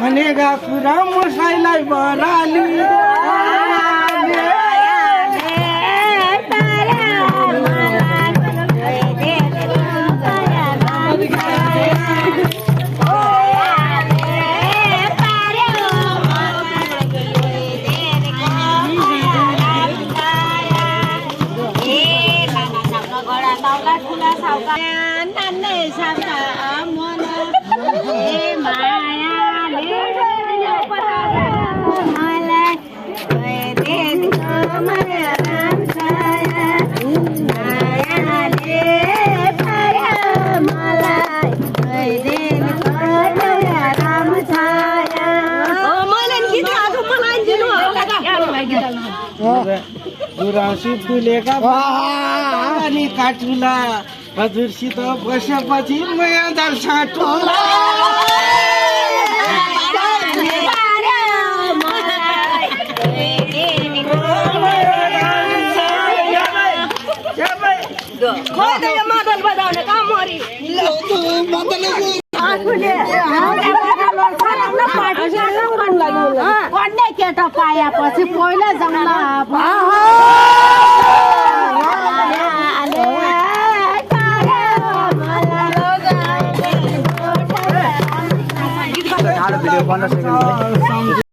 भनेगा कुरा मसाइलाई बराली गुराँसी फुलेका अनि काटुला हजुरसित बसेपछि नयाँ दाल साटुला मादल बजाउने काम मरि पढ्ने केटा पाएपछि पहिला जाउँला भिडियो बन्न सकेन